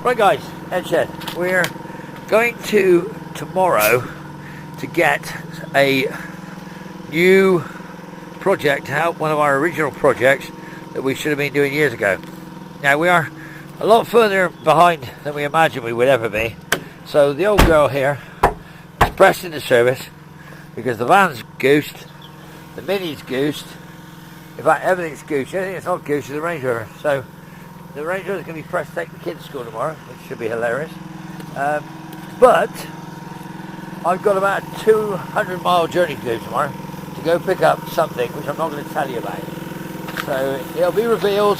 Right guys, Ed, we're going to tomorrow to get a new project to help one of our original projects that we should have been doing years ago. Now we are a lot further behind than we imagined we would ever be. So the old girl here is pressed into service because the van's goosed, the mini's goosed, in fact everything's goosed. Anything that's not goosed is the Range Rover. So the Range Rover is going to be pressed to take the kids to school tomorrow, which should be hilarious. But I've got about a 200-mile journey to do tomorrow to go pick up something which I'm not going to tell you about. So it'll be revealed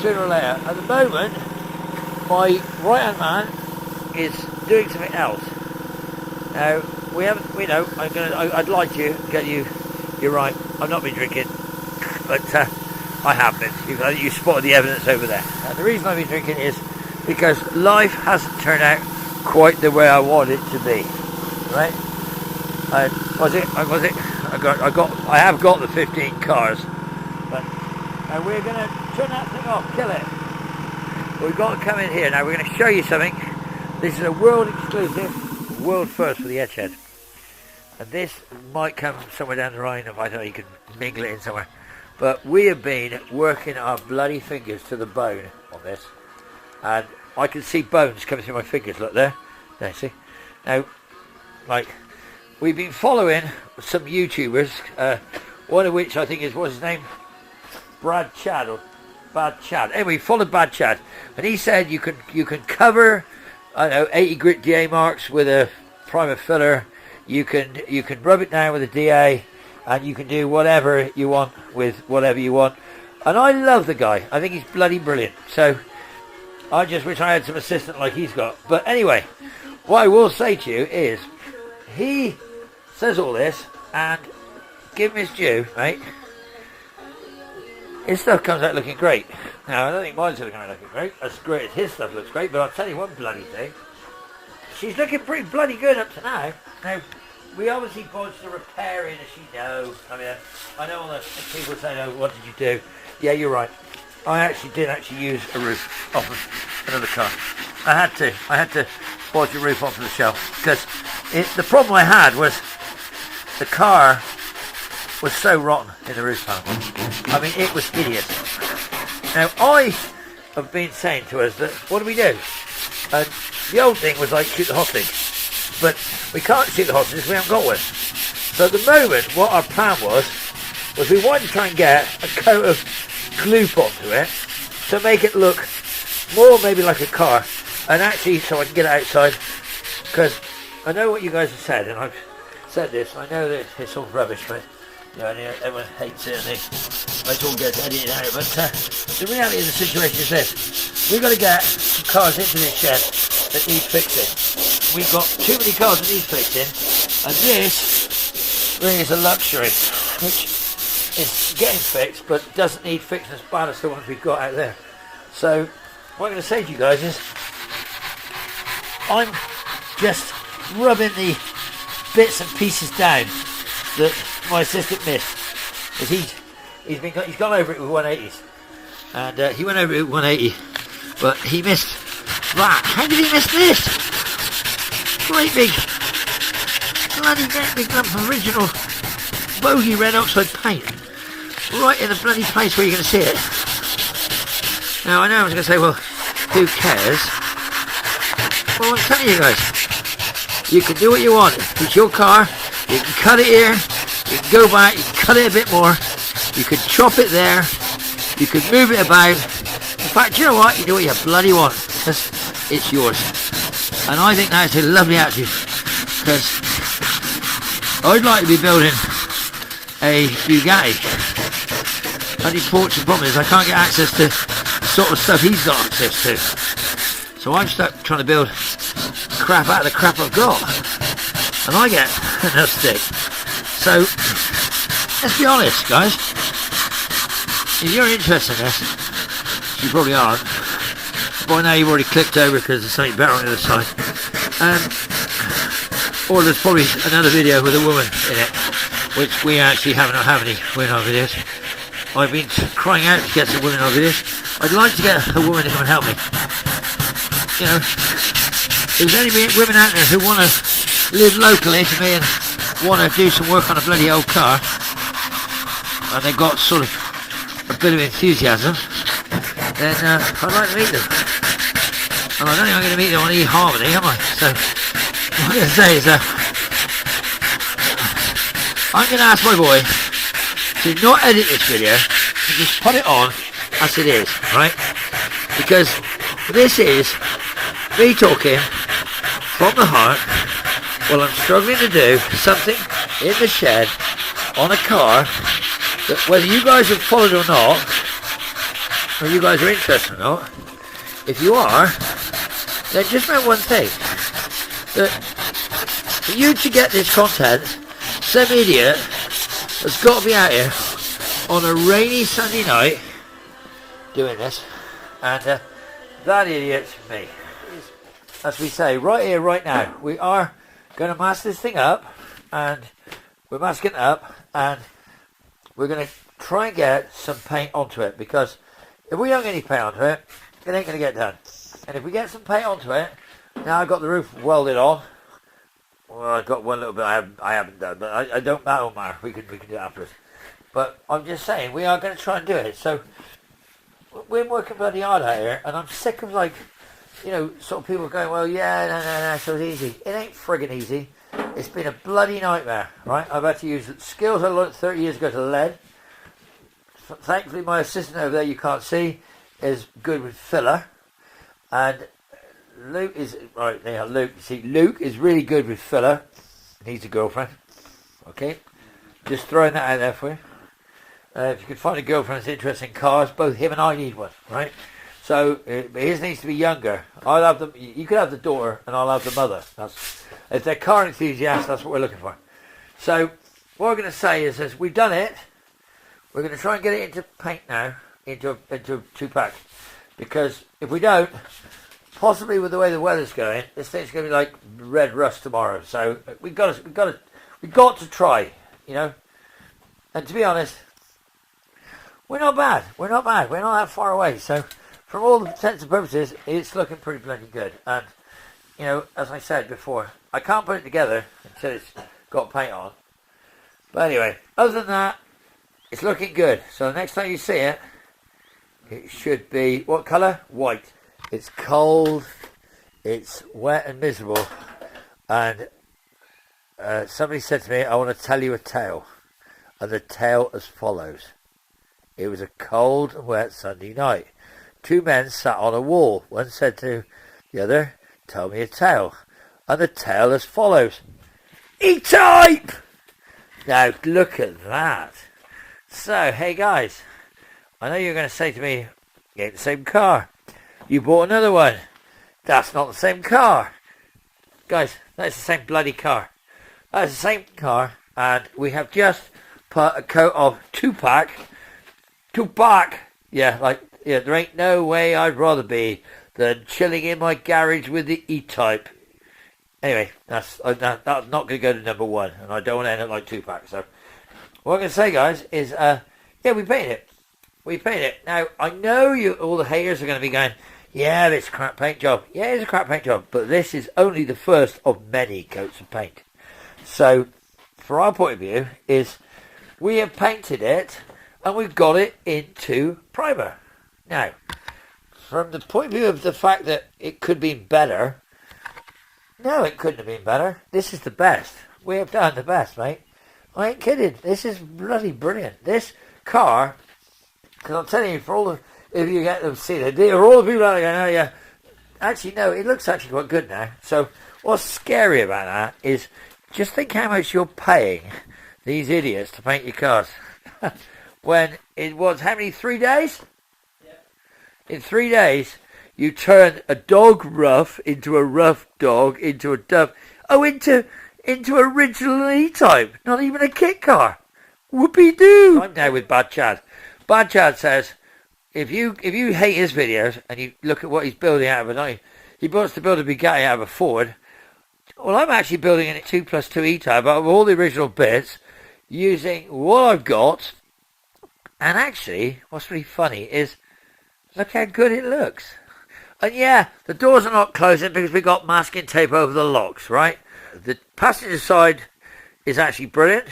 sooner or later. At the moment, my right-hand man is doing something else. Now we haven't, I'd like to get you. You're right. I've not been drinking, but I have been. You spotted the evidence over there. Now, the reason I've been drinking is because life hasn't turned out quite the way I want it to be. Right? I have got the 15 cars, but we're going to turn that thing off, kill it. We've got to come in here now. We're going to show you something. This is a world exclusive, world first for the Edge Head, and this might come somewhere down the line. I don't know, you can mingle it in somewhere. But we have been working our bloody fingers to the bone on this, and I can see bones coming through my fingers. Look there, see. Now, like, we've been following some YouTubers, one of which I think is, what's his name, Bad Chad. Anyway, we followed Bad Chad, and he said you can cover, I don't know, 80 grit DA marks with a primer filler. You can rub it down with a DA. And you can do whatever you want with whatever you want. And I love the guy. I think he's bloody brilliant. So I just wish I had some assistant like he's got. But anyway, what I will say to you is, he says all this, and give him his due, mate. His stuff comes out looking great. Now, I don't think mine's going to come out looking great. As great as his stuff looks great, but I'll tell you one bloody thing. She's looking pretty bloody good up to now. Now, we obviously bodged the repairing, as you know. I mean, I know all the people say, "Oh, what did you do?" Yeah, you're right. I did use a roof off of another car. I had to bodge the roof onto the shelf because the problem I had was the car was so rotten in the roof panel. I mean, it was hideous. Now, I have been saying to us that, what do we do? And the old thing was like, shoot the hostage. But we can't shoot the hostages, we haven't got one. So at the moment, what our plan was we wanted to try and get a coat of glue onto it to make it look more maybe like a car, and actually so I can get it outside, because I know what you guys have said, and I've said this, I know that it's all rubbish, but you know, everyone hates it and they all get edited out, but the reality of the situation is this: we've got to get some cars into this shed that need fixing. We've got too many cars that need fixing, and this really is a luxury, which is getting fixed, but doesn't need fixing as bad as the ones we've got out there. So what I'm going to say to you guys is, I'm just rubbing the bits and pieces down that my assistant missed, because he's gone over it with 180s, and he went over it with 180, but he missed that. How did he miss this? Great big, bloody great big lump of original bogey red oxide paint, right in the bloody place where you're going to see it. Now I know I was going to say, well, who cares? Well, I'm telling you guys, you can do what you want. It's your car. You can cut it here. You can go back. You can cut it a bit more. You can chop it there. You can move it about. In fact, you know what? You do what you bloody want, because it's yours. And I think that's a lovely attitude, because I'd like to be building a Bugatti. Only fortunate problem is I can't get access to the sort of stuff he's got access to. So I'm stuck trying to build crap out of the crap I've got. And I get enough stick. So, let's be honest, guys. If you're interested in this, you probably aren't. By now you've already clicked over because there's something better on the other side. Or there's probably another video with a woman in it, which we actually not have any women on videos. I've been crying out to get some women on videos. I'd like to get a woman to come and help me. you know, if there's any women out there who want to live locally to me and want to do some work on a bloody old car, and they've got sort of a bit of enthusiasm, then I'd like to meet them. And I don't think I'm going to meet them on eHarmony, am I? So what I'm going to say is I'm going to ask my boy to not edit this video and just put it on as it is, right? Because this is me talking from the heart while I'm struggling to do something in the shed on a car that, whether you guys have followed or not, or you guys are interested or not, if you are, then just know one thing, that for you to get this content, some idiot has got to be out here on a rainy Sunday night doing this, and that idiot's me. As we say, right here, right now, we are going to mask this thing up, and we're masking it up, and we're going to try and get some paint onto it, because if we don't get any paint onto it, it ain't going to get done. And if we get some paint onto it, now I've got the roof welded on. Well, I've got one little bit I haven't done, but I don't matter. We can do it afterwards. But I'm just saying, we are going to try and do it. So we're working bloody hard out here, and I'm sick of, like, you know, sort of people going, well, yeah, no, so it's easy. It ain't friggin' easy. It's been a bloody nightmare, right? I've had to use skills I learned 30 years ago to lead. Thankfully, my assistant over there, you can't see, is good with filler. And Luke is, right there, Luke, see, Luke is really good with filler. Needs a girlfriend. Okay? Just throwing that out there for you. If you could find a girlfriend that's interested in cars, both him and I need one, right? So, his needs to be younger. I'll have the, you could have the daughter, and I'll have the mother. That's, if they're car enthusiasts, that's what we're looking for. So, what we're going to say is we've done it. We're going to try and get it into paint now, into a 2-pack. Because if we don't, possibly with the way the weather's going, this thing's going to be like red rust tomorrow. So we got to try, you know. And to be honest, we're not bad. We're not that far away. So from all intents and purposes, it's looking pretty bloody good. And you know, as I said before, I can't put it together until it's got paint on. But anyway, other than that, it's looking good. So the next time you see it, it should be, what colour? White. It's cold, it's wet and miserable, and somebody said to me, I want to tell you a tale, and the tale as follows. It was a cold and wet Sunday night. 2 men sat on a wall. One said to the other, tell me a tale, and the tale as follows. E Type! Now look at that. So, hey guys, I know you're going to say to me, you ain't the same car. You bought another one. That's not the same car. Guys, that's the same bloody car. That's the same car, and we have just put a coat of 2-pack. 2-pack! Yeah, there ain't no way I'd rather be than chilling in my garage with the E Type. Anyway, that's not going to go to number 1, and I don't want to end up like 2-pack. So, what I'm going to say, guys, is, yeah, we painted it. We painted it. Now, I know all the haters are going to be going, yeah, it's a crap paint job. Yeah, it's a crap paint job. But this is only the first of many coats of paint. So, from our point of view, is we have painted it and we've got it into primer. Now, from the point of view of the fact that it could be better, no, it couldn't have been better. This is the best. We have done the best, mate. I ain't kidding. This is bloody brilliant. This car, because I'm telling you, for all the, if you get them to see it, for all the people out there going, oh yeah, actually no, it looks actually quite good now. So what's scary about that is just think how much you're paying these idiots to paint your cars. When it was, how many, 3 days? Yeah. In 3 days, you turn a dog rough into a rough dog, into a dove, into original E-Type, not even a kit car. Whoopee-doo! I'm now with Bad Chad. Bad Chad says, if you hate his videos and you look at what he's building out of a, he wants to build a Bugatti out of a Ford. Well, I'm actually building a 2+2 E-Type out of all the original bits, using what I've got. And actually, what's really funny is, look how good it looks. And yeah, the doors are not closing because we got masking tape over the locks, right? The passenger side is actually brilliant.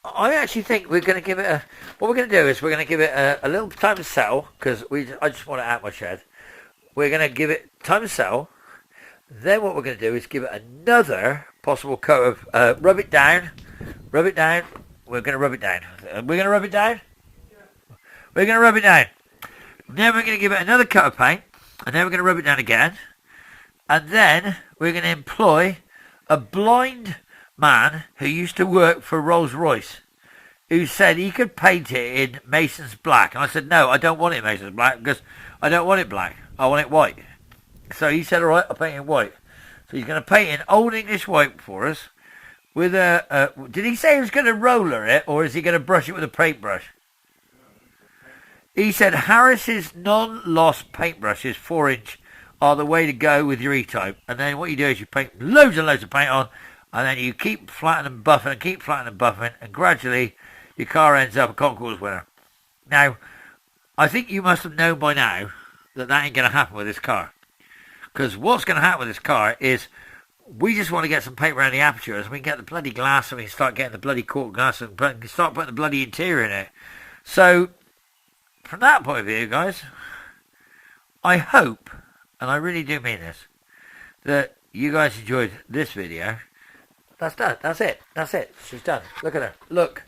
I actually think we're going to give it a... What we're going to do is we're going to give it a little time to settle, because I just want it out of my shed. We're going to give it time to settle. Then what we're going to do is give it another possible coat of... rub it down. Rub it down. We're going to rub it down. We're going to rub it down? Yeah. We're going to rub it down. Then we're going to give it another coat of paint. And then we're going to rub it down again. And then we're going to employ a blind man who used to work for Rolls-Royce, who said he could paint it in Mason's black. And I said, no, I don't want it in Mason's black, because I don't want it black. I want it white. So he said, all right, I'll paint it white. So he's going to paint in Old English white for us with a... did he say he was going to roller it, or is he going to brush it with a paintbrush? He said Harris's non-loss paintbrushes, 4-inch, are the way to go with your E-Type. And then what you do is you paint loads and loads of paint on, and then you keep flattening and buffing and keep flattening and buffing, and gradually your car ends up a concours winner. Now, I think you must have known by now that ain't going to happen with this car. Because what's going to happen with this car is we just want to get some paint around the apertures, and we can get the bloody glass, and we can start getting the bloody cork glass, and start putting the bloody interior in it. So, from that point of view, guys, I hope, and I really do mean this, that you guys enjoyed this video. That's done. That's it. That's it. She's done. Look at her. Look.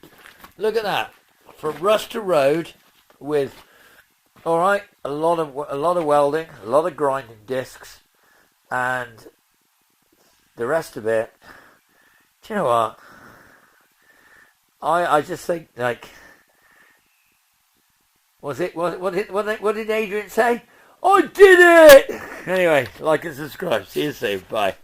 Look at that. From rust to road with, all right, a lot of welding, a lot of grinding discs, and the rest of it. Do you know what? I just think, like, what did Adrian say? I did it! Anyway, like and subscribe. See you soon. Bye.